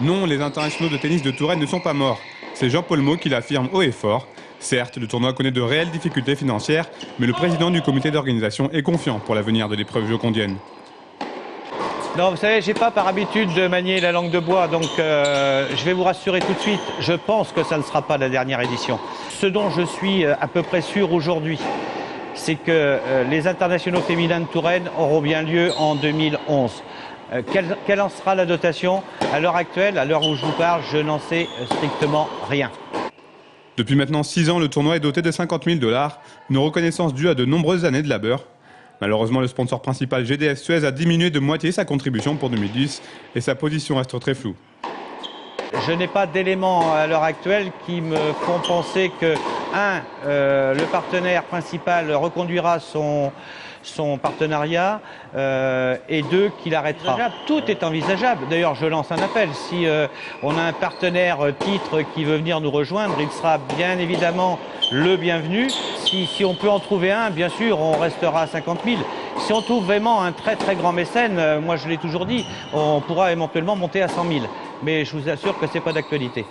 Non, les internationaux de tennis de Touraine ne sont pas morts. C'est Jean-Paul Mot qui l'affirme haut et fort. Certes, le tournoi connaît de réelles difficultés financières, mais le président du comité d'organisation est confiant pour l'avenir de l'épreuve jocondienne. Non, vous savez, j'ai pas par habitude de manier la langue de bois, donc je vais vous rassurer tout de suite, je pense que ça ne sera pas la dernière édition. Ce dont je suis à peu près sûr aujourd'hui, c'est que les internationaux féminins de Touraine auront bien lieu en 2011. Quelle en sera la dotation? À l'heure actuelle, à l'heure où je vous parle, je n'en sais strictement rien. Depuis maintenant 6 ans, le tournoi est doté de 50 000 $, une reconnaissance due à de nombreuses années de labeur. Malheureusement, le sponsor principal GDF Suez a diminué de moitié sa contribution pour 2010 et sa position reste très floue. Je n'ai pas d'éléments à l'heure actuelle qui me font penser que, le partenaire principal reconduira son partenariat et deux, qu'il arrêtera. Tout est envisageable. D'ailleurs, je lance un appel. Si on a un partenaire titre qui veut venir nous rejoindre, il sera bien évidemment le bienvenu. Si on peut en trouver un, bien sûr, on restera à 50 000. Si on trouve vraiment un très très grand mécène, moi je l'ai toujours dit, on pourra éventuellement monter à 100 000. Mais je vous assure que ce n'est pas d'actualité.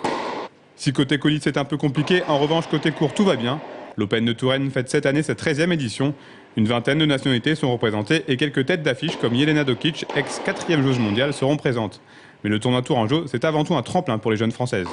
Si côté colis c'est un peu compliqué, en revanche côté court tout va bien. L'Open de Touraine fête cette année sa 13e édition. Une vingtaine de nationalités sont représentées et quelques têtes d'affiche comme Jelena Dokic, ex-4e joueuse mondiale, seront présentes. Mais le tournoi Tourangeau, c'est avant tout un tremplin pour les jeunes françaises.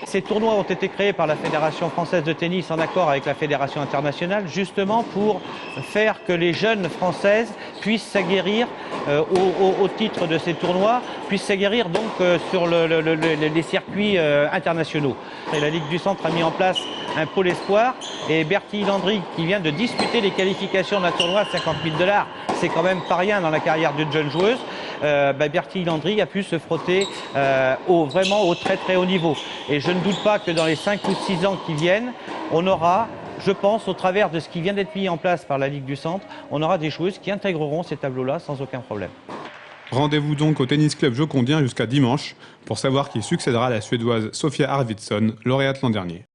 Ces tournois ont été créés par la Fédération française de tennis en accord avec la Fédération internationale, justement pour faire que les jeunes françaises puissent s'aguerrir au titre de ces tournois, puissent s'aguerrir donc sur les circuits internationaux. Et la Ligue du Centre a mis en place un pôle espoir et Bertille Landry, qui vient de disputer les qualifications d'un tournoi de 50 000 $, c'est quand même pas rien dans la carrière d'une jeune joueuse. Bertille Landry a pu se frotter vraiment au très très haut niveau. Et je ne doute pas que dans les 5 ou 6 ans qui viennent, on aura, je pense, au travers de ce qui vient d'être mis en place par la Ligue du Centre, on aura des joueuses qui intégreront ces tableaux-là sans aucun problème. Rendez-vous donc au Tennis Club Jocondien jusqu'à dimanche pour savoir qui succédera à la Suédoise Sofia Arvidsson, lauréate l'an dernier.